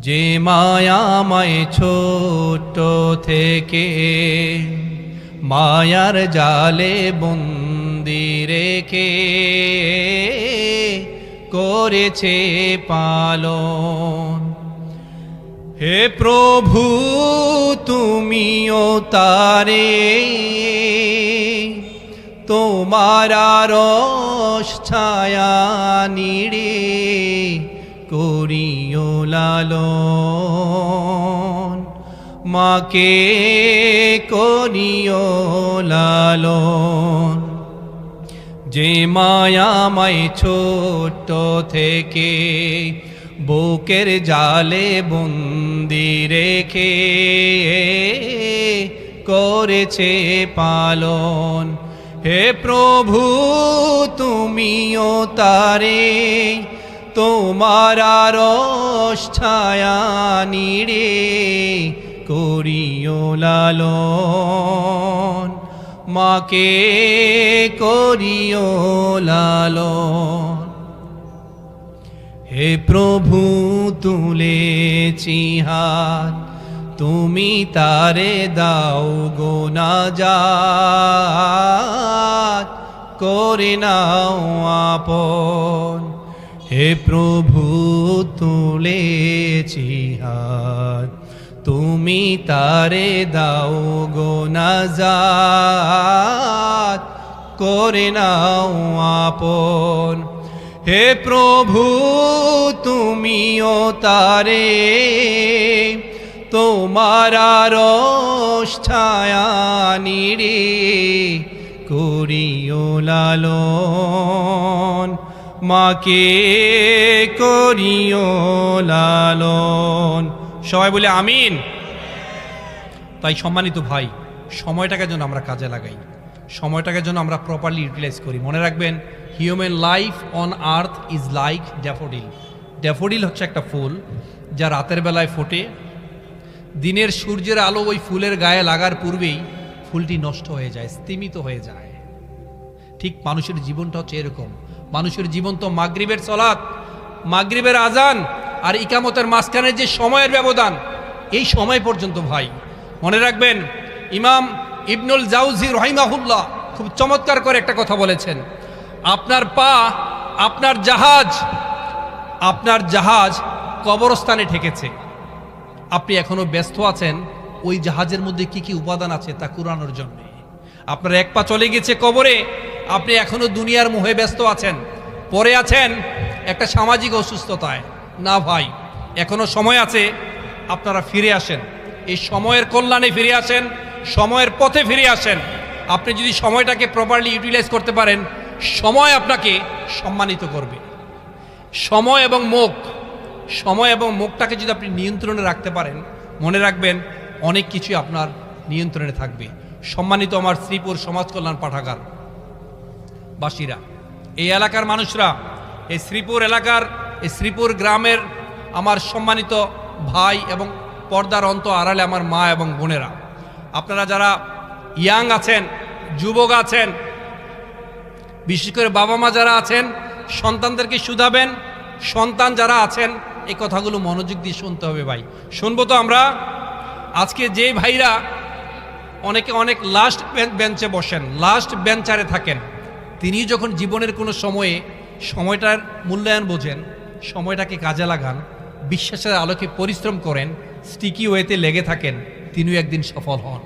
যে মায়াময় ছোট থেকে মায়ার জালে বন্দি রেখে করেছে পালন। হে প্রভু তুমিও তারে তোমার আরশ ছায়া নিড়ে করিও লালন, মাকে করিও লালন। যে মায়াময় ছোট থেকে বুকের জালে বন্দি রেখে করেছে পালন। হে প্রভু তুমিও তারে তোমার আরশ ছায়া নিড়ে করিও লালন, মাকে করিও লালন। হে প্রভু তুলেছি হাত তুমি তারে দাও গো নাজাত করে নাও আপন। হে প্রভু তুলেছি হাত তুমি তারে দাও গো নাজাত করে নাও আপন। হে প্রভু তুমিও তারে তোমার আরশ ছায়া নিড়ে করিও লালন, মাকে করিও লালন। সবাই বলে আমিন। তাই সম্মানিত ভাই, সময়টাকে যেন আমরা কাজে লাগাই, সময়টাকে যেন আমরা প্রপারলি ইউটিলাইজ করি। মনে রাখবেন, human life on earth is like daffodil. Daffodil হচ্ছে একটা ফুল যা রাতের বেলায় ফোটে। দিনের সূর্যের আলো ওই ফুলের গায়ে লাগার পূর্বেই ফুলটি নষ্ট হয়ে যায়, স্তিমিত হয়ে যায়। ঠিক মানুষের জীবনটা হচ্ছে এরকম। মানুষের জীবন তো মাগরিবের সালাত, মাগরিবের আজান আর ইকামতের মাঝখানে যে সময়ের ব্যবধান, এই সময় পর্যন্ত ভাই মনে রাখবেন, ইমাম ইবনুল জাউজি রহিমাহুল্লাহ খুব চমৎকার করে একটা কথা বলেছেন। আপনার পা, আপনার জাহাজ কবরস্থানে ঠেকেছে, আপনি এখনো ব্যস্ত আছেন ওই জাহাজের মধ্যে কি কি উপাদান আছে তা কুরানোর জন্য। আপনার এক পা চলে গেছে কবরে, আপনি এখনো দুনিয়ার মোহে ব্যস্ত আছেন, পরে আছেন একটা সামাজিক অসুস্থতায়। না ভাই, এখনো সময় আছে, আপনারা ফিরে আসেন, এই সময়ের কল্যাণে ফিরে আসেন, সময়ের পথে ফিরে আসেন। আপনি যদি সময়টাকে প্রপারলি ইউটিলাইজ করতে পারেন, সময় আপনাকে সম্মানিত করবে। সময় এবং মুখটাকে যদি আপনি নিয়ন্ত্রণে রাখতে পারেন, মনে রাখবেন অনেক কিছুই আপনার নিয়ন্ত্রণে থাকবে। সম্মানিত আমার শ্রীপুর সমাজ কল্যাণ পাঠাগার বাসীরা, এই এলাকার মানুষরা, এই শ্রীপুর গ্রামের আমার সম্মানিত ভাই এবং পর্দার আড়ালে আমার মা এবং বোনেরা, আপনারা যারা ইয়াং আছেন, যুবক আছেন, বিশেষ করে বাবা মা যারা আছেন, সন্তানদেরকে শুধাবেন। সন্তান যারা আছেন, এই কথাগুলো মনোযোগ দিয়ে শুনতে হবে ভাই। শুনবো তো আমরা। আজকে যে ভাইরা অনেকে অনেক লাস্ট বেঞ্চে বসেন, লাস্ট বেঞ্চারে থাকেন, তিনি যখন জীবনের কোনো সময়টার মূল্যায়ন বোঝেন, সময়টাকে কাজে লাগান, বিশ্বাসের আলোকে পরিশ্রম করেন, স্টিকি ওয়েতে লেগে থাকেন, তিনিও একদিন সফল হন।